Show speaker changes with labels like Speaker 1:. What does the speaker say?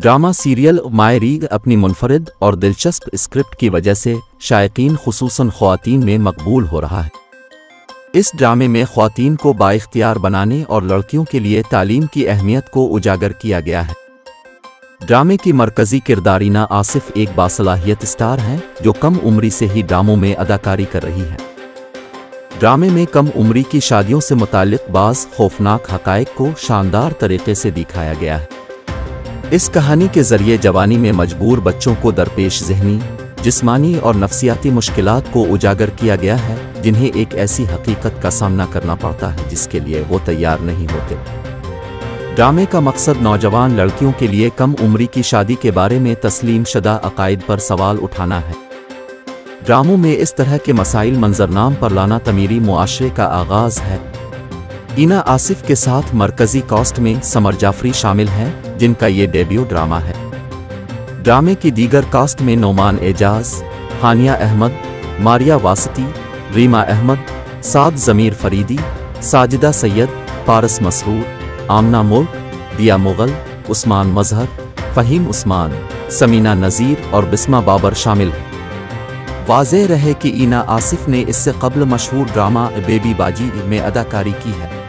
Speaker 1: Drama serial मायरीग अपनी मुनफरिद और दिलचस्प स्क्रिप्ट की वजह से शायकीन खुसूसन ख्वातीन में मकबूल हो रहा है। इस ड्रामे में ख्वातीन को बाइख्तियार बनाने और लड़कियों के लिए तालीम की अहमियत को उजागर किया गया है। ड्रामे की मरकज़ी किरदार ईना आसिफ एक बासलाहियत स्टार हैं जो कम उम्री से ही ड्रामों में अदाकारी कर रही हैं। ड्रामे में कम उम्री की शादियों से मुताल्लिक़ बाज़ खौफनाक हक़ाइक़ को शानदार तरीक़े से दिखाया गया है। इस कहानी के ज़रिए जवानी में मजबूर बच्चों को दरपेश ज़हनी, जिस्मानी और नफ्सियाती मुश्किलात को उजागर किया गया है जिन्हें एक ऐसी हकीकत का सामना करना पड़ता है जिसके लिए वो तैयार नहीं होते। ड्रामे का मकसद नौजवान लड़कियों के लिए कम उम्री की शादी के बारे में तस्लीम शुदा अकायद पर सवाल उठाना है। ड्रामों में इस तरह के मसाइल मंजरनाम पर लाना तमीरी मुआशरे का आगाज़ है। ईना आसिफ के साथ मरकज़ी कास्ट में समर जाफरी शामिल हैं जिनका ये डेब्यू ड्रामा है। ड्रामे की दीगर कास्ट में नोमान एजाज, हानिया अहमद, मारिया वासती, रीमा अहमद, साद ज़मीर फरीदी, साजिदा सैयद, पारस मसरूर, आमना मुल्क, दिया मुगल, उस्मान मजहर, फ़हीम उस्मान, समीना नज़ीर और बिस्मा बाबर शामिल हैं। वाज़ेह रहे कि ईना आसिफ ने इससे कबल मशहूर ड्रामा बेबी बाजी में अदाकारी की है।